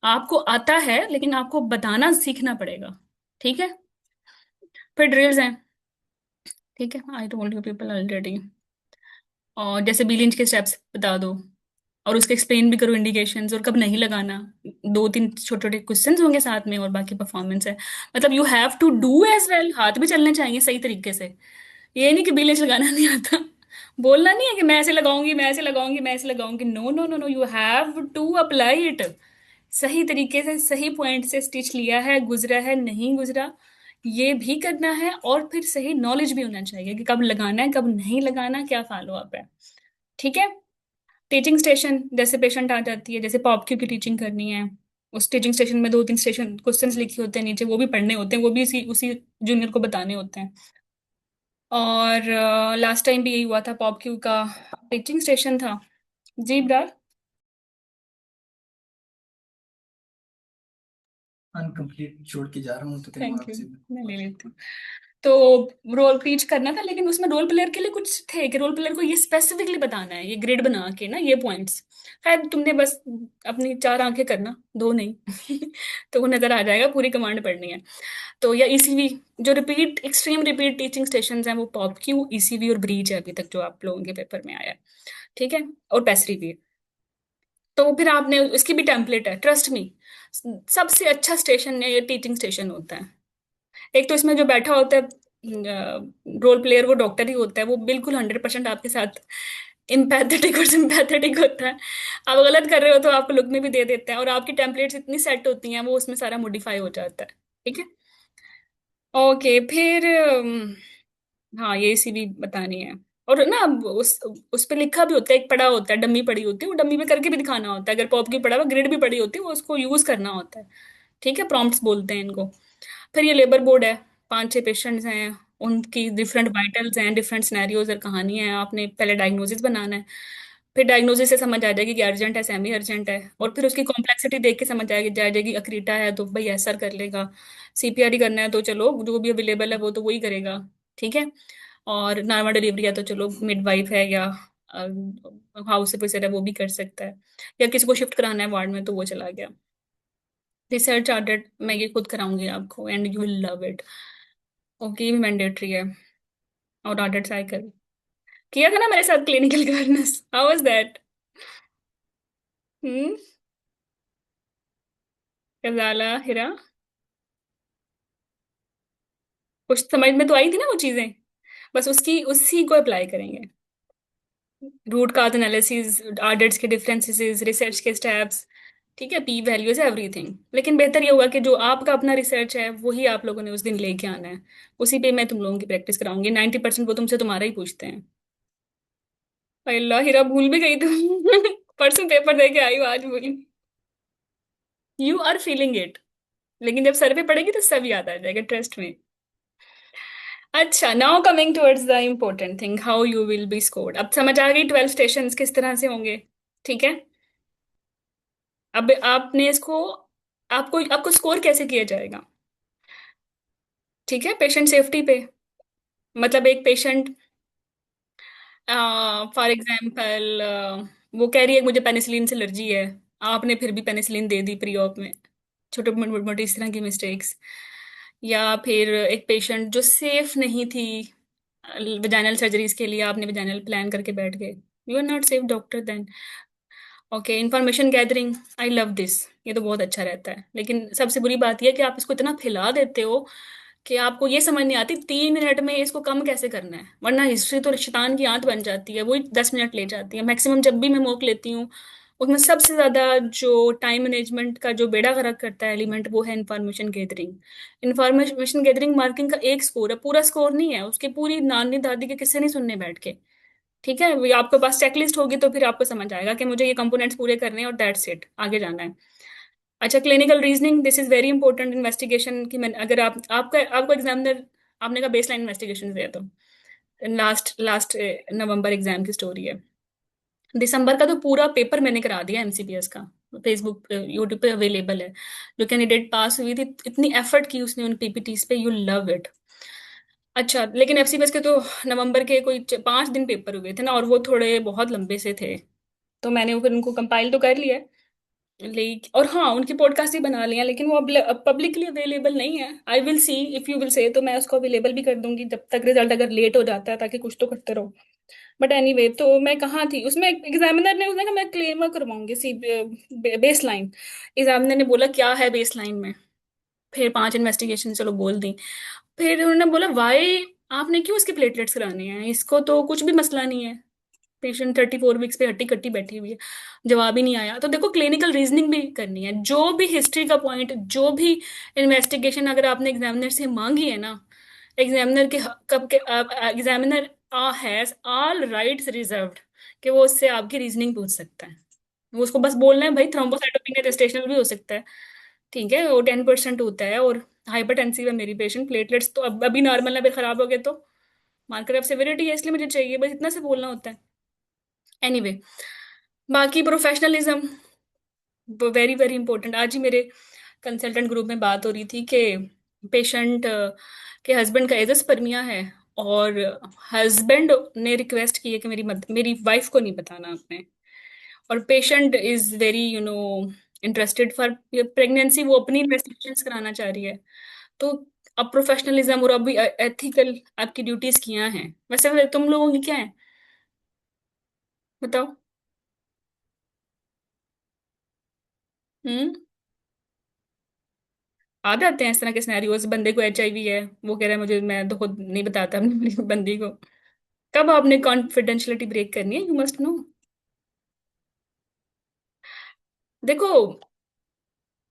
आपको आता है लेकिन आपको बताना सीखना पड़ेगा। ठीक है, फिर ड्रिल्स हैं। ठीक है, आई टोल्ड यू पीपल ऑलरेडी। और जैसे बीलिंज के स्टेप्स बता दो, और उसके एक्सप्लेन भी करो इंडिकेशंस और कब नहीं लगाना। 2-3 छोटे छोटे क्वेश्चंस होंगे साथ में, और बाकी परफॉर्मेंस है। मतलब you have to do as well, हाथ भी चलने चाहिए सही तरीके से। ये नहीं कि बीलेज लगाना नहीं आता, बोलना नहीं है कि मैं ऐसे लगाऊंगी, मैं ऐसे लगाऊंगी, मैं ऐसे लगाऊंगी, no no no no, you have to apply it सही तरीके से, सही पॉइंट से स्टिच लिया है, गुजरा है, नहीं गुजरा, ये भी करना है। और फिर सही नॉलेज भी होना चाहिए कि कब लगाना है, कब नहीं लगाना, क्या फॉलो अप है। ठीक है, टीचिंग स्टेशन, जैसे पेशेंट आ जाती है, जैसे पॉप क्यू की टीचिंग करनी है, उस टीचिंग स्टेशन में 2-3 स्टेशन क्वेश्चंस लिखे होते हैं नीचे, वो भी पढ़ने होते हैं, वो भी उसी उसी जूनियर को बताने होते हैं। और लास्ट टाइम भी यही हुआ था, पॉप क्यू का टीचिंग स्टेशन था। जी ब्रार। अनकम्प्लीट छोड़ के जा रहा हूँ, तो थैंक यू, मैं ले लेती हूँ। तो रोल टीच करना था, लेकिन उसमें रोल प्लेयर के लिए कुछ थे कि रोल प्लेयर को ये स्पेसिफिकली बताना है, ये ग्रिड बना के ना, ये पॉइंट्स। खैर तुमने बस अपनी 4 आंखें करना, दो नहीं तो वो नजर आ जाएगा, पूरी कमांड पढ़नी है। तो या ईसीवी, जो repeat extreme repeat teaching stations हैं, वो पॉप क्यू, ईसीवी और ब्रीच है अभी तक जो आप लोगों के पेपर में आया है। ठीक है, और पेसरी भी। तो फिर आपने इसकी भी टेम्पलेट है, ट्रस्ट मी। सबसे अच्छा स्टेशन ये टीचिंग स्टेशन होता है। एक तो इसमें जो बैठा होता है रोल प्लेयर, वो डॉक्टर ही होता है, वो बिल्कुल 100% आपके साथ इम्पैथेटिक और सिंपैथेटिक होता है। आप गलत कर रहे हो तो आपको लुक में भी दे देता है, और आपकी टेम्पलेट्स इतनी सेट होती हैं, वो उसमें सारा मॉडिफाई हो जाता है। ठीक है, ओके, फिर हाँ ये इसीलिए बतानी है। और ना उस पे लिखा भी होता है, एक पढ़ा होता है, डमी पड़ी होती है, वो डमी पे करके भी दिखाना होता है, अगर पॉप की पढ़ा हुआ ग्रिड भी पड़ी होती है, वो उसको यूज करना होता है। ठीक है, प्रॉम्प्ट्स बोलते हैं इनको। फिर ये लेबर बोर्ड है, 5-6 पेशेंट्स हैं, उनकी डिफरेंट वाइटल्स हैं, डिफरेंट सिनेरियोज और कहानियां हैं, आपने पहले डायग्नोसिस बनाना है। फिर डायग्नोसिस से समझ आ जाएगी कि अर्जेंट है, सेमी अर्जेंट है, और फिर उसकी कॉम्प्लेक्सिटी देख के समझ आएगी, जाएगी अक्रीटा है तो भाई एसआर कर लेगा, सीपीआर ही करना है तो चलो जो भी अवेलेबल है वो तो वही करेगा। ठीक है, और नॉर्मल डिलीवरी है तो चलो मिडवाइफ है या हाउस ऑफिसर है वो भी कर सकता है, या किसी को शिफ्ट कराना है वार्ड में तो वो चला गया। रिसर्च ऑडिट मैं ये खुद कराऊंगी आपको, and you will love it. Okay, ये भी मैंडेटरी है। और ऑडिट साइकिल किया था ना मेरे साथ, clinical governance, how was that? Hmm, Ghazala Hira, कुछ समझ में तो आई थी ना वो चीजें, बस उसकी उसी को अप्लाई करेंगे। रूट काज एनालिसिस, ऑडिट्स के डिफरेंसेस, रिसर्च के स्टेप्स, ठीक है, पी वैल्यूज, एवरीथिंग। लेकिन बेहतर ये होगा कि जो आपका अपना रिसर्च है वही आप लोगों ने उस दिन लेके आना है, उसी पे मैं तुम लोगों की प्रैक्टिस कराऊंगी। 90% वो तुमसे तुम्हारा ही पूछते हैं। अल्लाह हीरा, भूल भी गई तुम परसों पेपर दे के आई हो, आज भूली। यू आर फीलिंग इट, लेकिन जब सर पे पड़ेगी तो सब याद आ जाएगा, ट्रस्ट में। अच्छा, now coming towards the important thing, how you will be scored. अब समझ आ गई 12 स्टेशंस किस तरह से होंगे। ठीक है। अब आपने इसको, आपको आपको स्कोर कैसे किया जाएगा। ठीक है, पेशेंट सेफ्टी पे। मतलब एक पेशेंट, फॉर एग्जाम्पल, वो कह रही है मुझे पेनिसिलिन से एलर्जी है, आपने फिर भी पेनिसिलिन दे दी प्री ऑप में। छोटे मोटे मोटे इस तरह की मिस्टेक्स। या फिर एक पेशेंट जो सेफ नहीं थी वजाइनल सर्जरीज के लिए, आपने वजाइनल प्लान करके बैठ गए। You are not safe doctor then. Okay, information gathering, I love this. ये तो बहुत अच्छा रहता है, लेकिन सबसे बुरी बात यह है कि आप इसको इतना फैला देते हो कि आपको ये समझ नहीं आती 3 मिनट में इसको कम कैसे करना है, वरना हिस्ट्री तो शैतान की आंत बन जाती है, वही 10 मिनट ले जाती है मैक्सिमम। जब भी मैं मॉक लेती हूँ उसमें सबसे ज्यादा जो टाइम मैनेजमेंट का जो बेड़ा गर्क करता है एलिमेंट, वो है information gathering. Information gathering marking का एक स्कोर है, पूरा स्कोर नहीं है, उसके पूरी नानी दादी के किस्से नहीं सुनने बैठ के। ठीक है, वो आपके पास चेकलिस्ट होगी तो फिर आपको समझ आएगा कि मुझे ये कंपोनेंट्स पूरे करने हैं और दैट्स इट, आगे जाना है। अच्छा, clinical reasoning, this is very important investigation की। मैं अगर आपका आपको एग्जामिनर, आपने का बेस लाइन इन्वेस्टिगेशन दिया तो लास्ट लास्ट नवंबर एग्जाम की स्टोरी है। दिसंबर का तो पूरा पेपर मैंने करा दिया एमसीपीएस का, फेसबुक यूट्यूब पे अवेलेबल है। जो कैंडिडेट पास हुई थी, इतनी एफर्ट की उसने उन पीपीटीज पे, यू लव इट। अच्छा, लेकिन एफसीपीएस के तो नवंबर के कोई 5 दिन पेपर हुए थे ना, और वो थोड़े बहुत लंबे से थे। तो मैंने फिर उनको कंपाइल तो कर लिया है, लेकिन और हाँ उनकी पॉडकास्ट ही बना लिया, लेकिन वो अब पब्लिकली अवेलेबल नहीं है। I will see if you will say, तो मैं उसको अवेलेबल भी कर दूंगी जब तक रिजल्ट अगर लेट हो जाता है, ताकि कुछ तो करते रहो। बट एनीवे, तो मैं कहाँ थी उसमें, एग्जामिनर ने उसने कहा मैं क्लेम करवाऊंगी सी बेस लाइन। एग्जामिनर ने बोला क्या है बेस लाइन में। फिर 5 इन्वेस्टिगेशन चलो बोल दी। फिर उन्होंने बोला वाई, आपने क्यों इसके प्लेटलेट्स कराने हैं, इसको तो कुछ भी मसला नहीं है, पेशेंट 34 वीक्स पे हट्टी कट्टी बैठी हुई है। जवाब ही नहीं आया। तो देखो, क्लिनिकल रीजनिंग भी करनी है, जो भी हिस्ट्री का पॉइंट, जो भी इन्वेस्टिगेशन अगर आपने एग्जामिनर से मांगी है ना, एग्जामिनर के कब के examiner has all rights reserved कि वो उससे आपकी रीजनिंग पूछ सकता है। वो उसको बस बोलना है भाई थ्रोम्बोसाइटोपेनिया जेस्टेशनल भी हो सकता है। ठीक है, वो 10% होता है, और हाइपरटेंसिव है मेरी पेशेंट, प्लेटलेट्स तो अब अभी नॉर्मल है, फिर खराब हो गए तो मार्कर ऑफ सेवेरिटी है, इसलिए मुझे चाहिए, बस इतना से बोलना होता है। एनीवे, बाकी प्रोफेशनलिज्म वेरी वेरी इंपॉर्टेंट। आज ही मेरे कंसल्टेंट ग्रुप में बात हो रही थी कि पेशेंट के हस्बैंड का एजोस्पर्मिया है, और हस्बैंड ने रिक्वेस्ट की है कि मेरी वाइफ को नहीं बताना आपने। और patient is very interested for pregnancy, वो अपनी इन्वेस्टिगेशंस कराना चाह रही है। तो अब प्रोफेशनलिज्म और अभी एथिकल आपकी ड्यूटीज किया हैं, वैसे तुम लोगों की क्या है, बताओ। हम्म। आ जाते हैं इस तरह के सिनेरियोज, बंदे को एचआईवी है, वो कह रहा है मुझे, मैं तो खुद नहीं बताता अपनी बंदी को। कब आपने कॉन्फिडेंशियलिटी ब्रेक करनी है, यू मस्ट नो। देखो,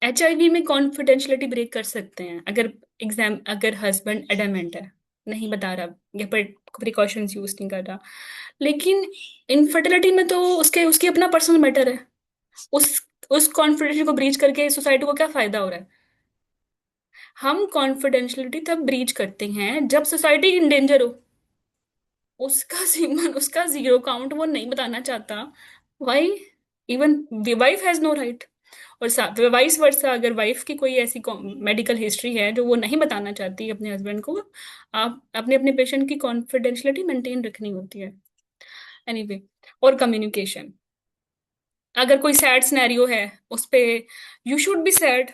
एचआईवी में कॉन्फिडेंशियलिटी ब्रेक कर सकते हैं अगर अगर हस्बैंड एडमेंट है, नहीं बता रहा या प्रिकॉशंस यूज नहीं कर रहा। लेकिन इनफर्टिलिटी में तो उसके उसकी अपना पर्सनल मैटर है। उस उस कॉन्फिडेंशियल को ब्रीच करके सोसाइटी को क्या फायदा हो रहा है। हम कॉन्फिडेंशियलिटी तब ब्रीच करते हैं जब सोसाइटी इन डेंजर हो। उसका सीमन, उसका जीरो काउंट वो नहीं बताना चाहता। Why, even wife has no right. और वाइस वर्सा, अगर वाइफ की कोई ऐसी मेडिकल हिस्ट्री है जो वो नहीं बताना चाहती अपने हस्बैंड को, आप अपने अपने पेशेंट की कॉन्फिडेंशियलिटी मेंटेन रखनी होती है। एनीवे, और कम्युनिकेशन, अगर कोई सैड सिनेरियो है उस पे यू शुड बी सैड।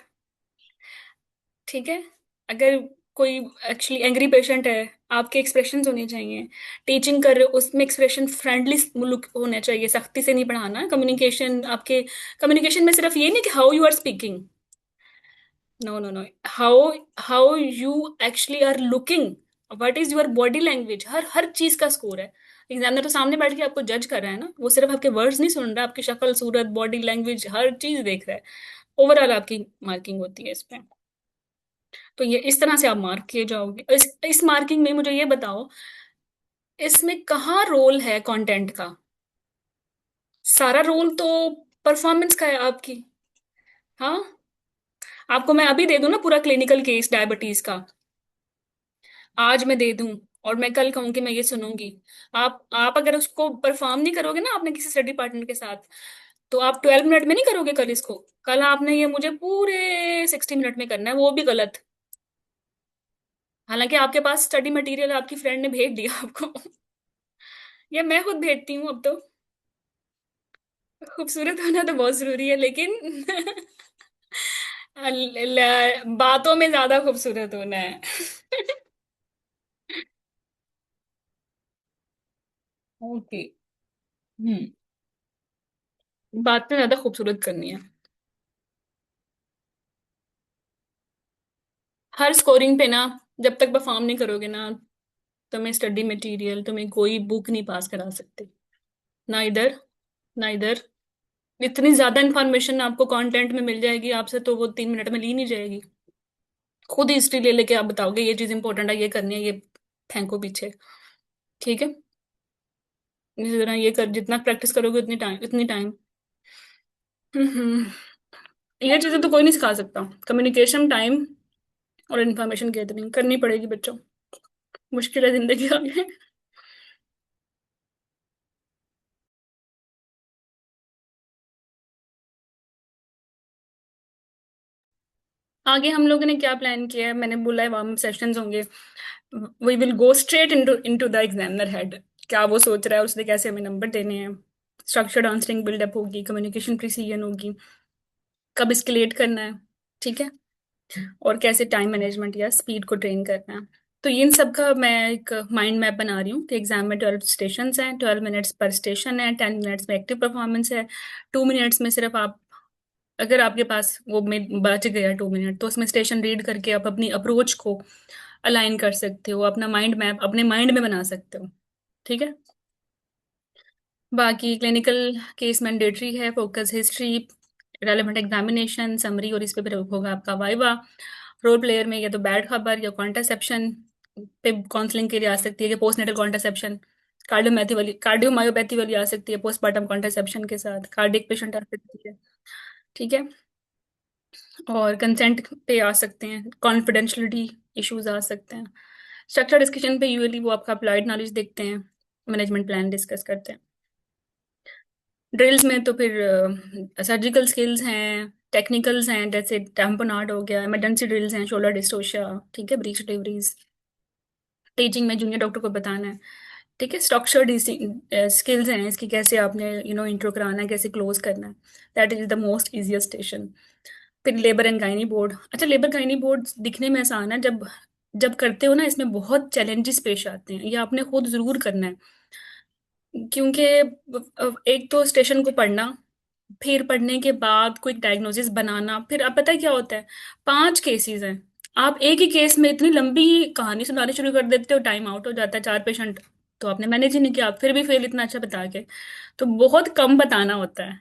ठीक है, अगर कोई एक्चुअली एंग्री पेशेंट है, आपके एक्सप्रेशंस होने चाहिए। टीचिंग कर रहे हो उसमें एक्सप्रेशन फ्रेंडली लुक होना चाहिए, सख्ती से नहीं पढ़ाना। कम्युनिकेशन आपके, कम्युनिकेशन में सिर्फ ये नहीं कि how you are speaking, no no no, how how you actually are looking, what is your body language, हर हर चीज का स्कोर है। एग्जामिनर तो सामने बैठ के आपको जज कर रहा है ना, वो सिर्फ आपके वर्ड्स नहीं सुन रहा, आपकी शक्ल सूरत बॉडी लैंग्वेज हर चीज देख रहा है। ओवरऑल आपकी मार्किंग होती है इस पे। तो ये इस तरह से आप मार्क किए जाओगे। इस मार्किंग में मुझे ये बताओ, इसमें कहाँ रोल है कंटेंट का। सारा रोल तो परफॉर्मेंस का है आपकी। हाँ, आपको मैं अभी दे दूं ना पूरा क्लिनिकल केस डायबिटीज का, आज मैं दे दूं और मैं कल कहूं कि मैं ये सुनूंगी। आप अगर उसको परफॉर्म नहीं करोगे ना अपने किसी स्टडी पार्टनर के साथ, तो आप 12 मिनट में नहीं करोगे कल इसको। कल आपने ये मुझे पूरे 60 मिनट में करना है, वो भी गलत। हालांकि आपके पास स्टडी मटेरियल आपकी फ्रेंड ने भेज दिया आपको। या मैं खुद भेजती हूँ अब तो। खूबसूरत होना तो बहुत जरूरी है, लेकिन बातों में ज्यादा खूबसूरत होना है। ओके। हम्म। बातें ज्यादा खूबसूरत करनी है। हर स्कोरिंग पे ना, जब तक परफॉर्म नहीं करोगे ना, तुम्हें स्टडी मटेरियल, तुम्हें कोई बुक नहीं पास करा सकते। ना इधर ना इधर। इतनी ज्यादा इंफॉर्मेशन आपको कंटेंट में मिल जाएगी आपसे, तो वो 3 मिनट में ली नहीं जाएगी। खुद हिस्ट्री ले लेके आप बताओगे ये चीज इंपॉर्टेंट है, ये करनी है, ये फेंको पीछे। ठीक है। इसी तरह ये कर, जितना प्रैक्टिस करोगे उतनी टाइम। हम्म। ये चीजें तो कोई नहीं सिखा सकता। कम्युनिकेशन टाइम और इन्फॉर्मेशन गैदरिंग करनी पड़ेगी बच्चों। मुश्किल है जिंदगी आगे। आगे हम लोगों ने क्या प्लान किया है, मैंने बोला है वार्म सेशंस होंगे। We will go straight into into the examiner head. क्या वो सोच रहा है, उसने कैसे हमें नंबर देने हैं। स्ट्रक्चर्ड आंसरिंग बिल्डअप होगी, कम्युनिकेशन प्रिसीजन होगी, कब स्केलेट करना है। ठीक है। और कैसे टाइम मैनेजमेंट या स्पीड को ट्रेन करना है। तो इन सब का मैं एक माइंड मैप बना रही हूँ कि एग्जाम में 12 स्टेशन हैं, 12 मिनट्स पर स्टेशन है, 10 मिनट्स में एक्टिव परफॉर्मेंस है, 2 मिनट्स में सिर्फ आप, अगर आपके पास वो में बच गया 2 मिनट, तो उसमें स्टेशन रीड करके आप अपनी अप्रोच को अलाइन कर सकते हो, अपना माइंड मैप अपने माइंड में बना सकते हो। ठीक है। बाकी क्लिनिकल केस मैंडेटरी है, focus history, relevant examination summary, और इस पे फिर होगा आपका वाइवा। रोल प्लेयर में या तो बैड खबर या कॉन्ट्रासेप्शन पे काउंसलिंग के लिए आ सकती है, कि पोस्टनेटल कॉन्ट्रासेप्शन। कार्डियोमायोपैथी वाली आ सकती है पोस्टमार्टम कॉन्ट्रासेप्शन के साथ, कार्डियक पेशेंट आ सकती है। ठीक है। और कंसेंट पे आ सकते हैं, कॉन्फिडेंशियलिटी इश्यूज आ सकते हैं। स्ट्रक्चर डिस्कशन पे यूजुअली वो आपका अप्लाइड नॉलेज देखते हैं, मैनेजमेंट प्लान डिस्कस करते हैं। ड्रिल्स में तो फिर सर्जिकल स्किल्स हैं, टेक्निकल्स हैं, जैसे टैम्पोनाड हो गया, इमरजेंसी ड्रिल्स हैं, शोल्डर डिस्टोशिया। ठीक है, ब्रीच डिलीवरीज। टीचिंग में जूनियर डॉक्टर को बताना है। ठीक है। स्ट्रक्चर्ड स्किल्स हैं इसकी, कैसे आपने इंट्रो कराना है, कैसे क्लोज करना है। That is the most easiest station. फिर लेबर एंड गाइनी बोर्ड। अच्छा, लेबर गाइनी बोर्ड दिखने में आसान है, जब जब करते हो ना, इसमें बहुत चैलेंजेस पेश आते हैं, ये आपने खुद जरूर करना है। क्योंकि एक तो स्टेशन को पढ़ना, फिर पढ़ने के बाद कोई डायग्नोसिस बनाना, फिर अब पता है क्या होता है, 5 केसेस हैं। आप एक ही केस में इतनी लंबी कहानी सुनानी शुरू कर देते हो, टाइम आउट हो जाता है, 4 पेशेंट तो आपने मैनेज ही नहीं किया, फिर भी फेल इतना अच्छा बता के। तो बहुत कम बताना होता है,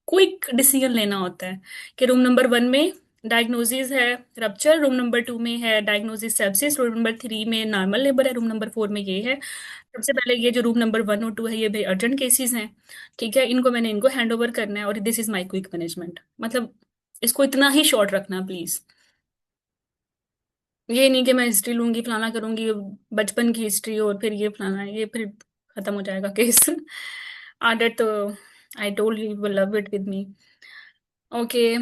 क्विक डिसीजन लेना होता है, कि रूम नंबर 1 में डायग्नोसिस है रप्चर, रूम नंबर 2 में है डायग्नोसिस सेप्सिस, रूम नंबर 3 में नॉर्मल लेबर है, रूम नंबर 4 में ये है। सबसे पहले ये जो रूम नंबर 1 और 2 है, ये भाई अर्जेंट केसेस हैं। ठीक है, इनको हैंड ओवर करना है, और this is my quick management, मतलब इसको इतना ही शॉर्ट रखना प्लीज। ये नहीं कि मैं हिस्ट्री लूंगी, फलाना करूंगी, बचपन की हिस्ट्री, और फिर ये फलाना, ये फिर खत्म हो जाएगा केस। आदत तो, I told you will love it with me. Okay.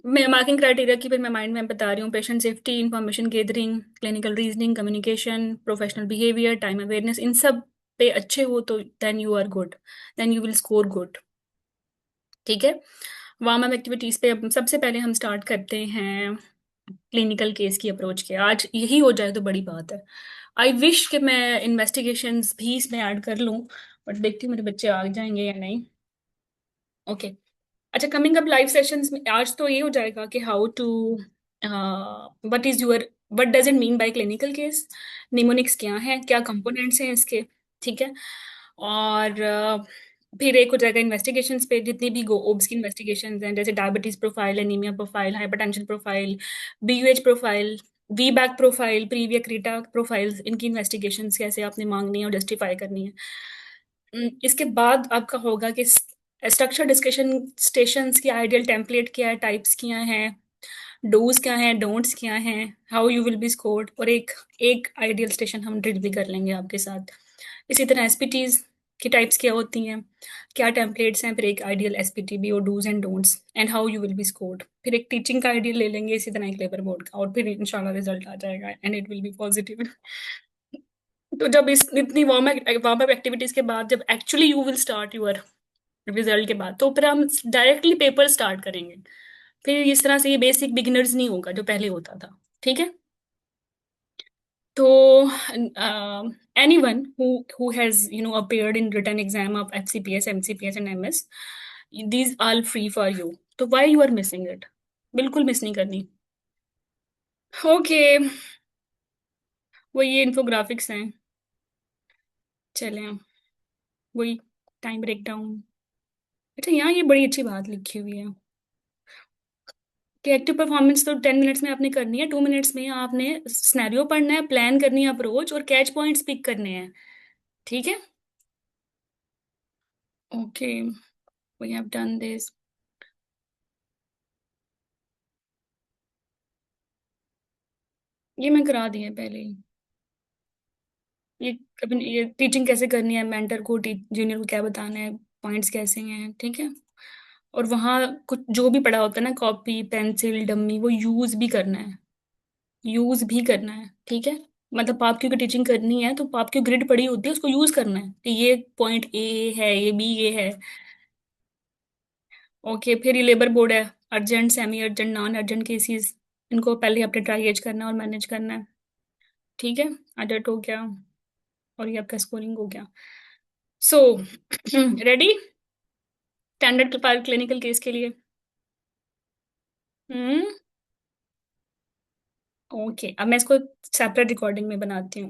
मैं मार्किंग क्राइटेरिया की फिर मैं माइंड में बता रही हूँ, patient safety, information gathering, clinical reasoning, communication, professional behaviour, time awareness, इन सब पे अच्छे हो तो then you are good, then you will score good. ठीक है। वार्म अप एक्टिविटीज पे अब सबसे पहले हम स्टार्ट करते हैं क्लिनिकल केस की अप्रोच के। आज यही हो जाए तो बड़ी बात है। आई विश कि मैं इन्वेस्टिगेशंस भी इसमें ऐड कर लूँ, बट देखती हूँ मेरे बच्चे आ जाएंगे या नहीं। ओके। अच्छा, कमिंग अप लाइव सेशंस में आज तो ये हो जाएगा कि how to, what is your, what does it mean by clinical case, mnemonics क्या है, क्या कंपोनेंट्स हैं इसके। ठीक है। और फिर एक हो जाएगा इन्वेस्टिगेशंस पे, जितनी भी गो ओब्स की इन्वेस्टिगेशंस हैं, जैसे diabetes profile, anaemia profile, hypertension profile, BUH profile, VBAC profile, previa accreta profiles, इनकी इन्वेस्टिगेशंस कैसे आपने मांगनी है और जस्टिफाई करनी है। इसके बाद आपका होगा कि स्ट्रक्चर डिस्कशन स्टेशंस की आइडियल टेम्पलेट क्या है, टाइप्स क्या हैं, डूज क्या है, डोंट्स क्या हैं, how you will be scored, और एक एक आइडियल स्टेशन हम ड्रिल भी कर लेंगे आपके साथ। इसी तरह एसपीटीज की टाइप्स क्या होती हैं, क्या टेम्पलेट्स हैं, फिर एक आइडियल एसपीटी भी, और dos and don'ts and how you will be scored, फिर एक टीचिंग का आइडियल ले लेंगे, इसी तरह एक लेबर बोर्ड का, और फिर इंशाल्लाह रिजल्ट आ जाएगा and it will be positive. तो जब इस इतनी वार्म अप एक्टिविटीज के बाद जब actually you will start your result के बाद, तो फिर हम डायरेक्टली पेपर स्टार्ट करेंगे। फिर इस तरह से ये बेसिक बिगिनर्स नहीं होगा जो पहले होता था। ठीक है। तो anyone who has appeared in written exam of FCPS, MCPS and MS, these all free for you, तो why you are missing it? बिल्कुल मिस नहीं करनी। ओके। वो ये इन्फोग्राफिक्स हैं। चलें। वही टाइम ब्रेक डाउन। अच्छा, यहाँ ये बड़ी अच्छी बात लिखी हुई है कि एक्टिव परफॉर्मेंस तो 10 मिनट्स में आपने करनी है, 2 मिनट्स में आपने सिनेरियो पढ़ना है, प्लान करनी है अप्रोच, और कैच पॉइंट्स पिक करने हैं। ठीक है। Okay, we have done this. ये मैं करा दी है पहले ही। ये अपनी ये टीचिंग कैसे करनी है, मेंटर को जूनियर को क्या बताना है, पॉइंट्स कैसे हैं। ठीक है। और वहाँ कुछ जो भी पढ़ा होता है ना, कॉपी पेंसिल डमी, वो यूज भी करना है। यूज भी करना है। ठीक है। मतलब आपकी को टीचिंग करनी है तो आपकी ग्रिड पड़ी होती है, उसको यूज करना है कि ये पॉइंट ए है, ये बी ये है। ओके, फिर ये लेबर बोर्ड है। Urgent, semi urgent, non urgent cases, इनको पहले अपने ट्राइएज करना है और मैनेज करना है। ठीक है। अडल्ट हो गया, और ये आपका स्कोरिंग हो गया। सो रेडी स्टैंडर्ड पर क्लिनिकल केस के लिए। हम्म। ओके, अब मैं इसको सेपरेट रिकॉर्डिंग में बनाती हूँ।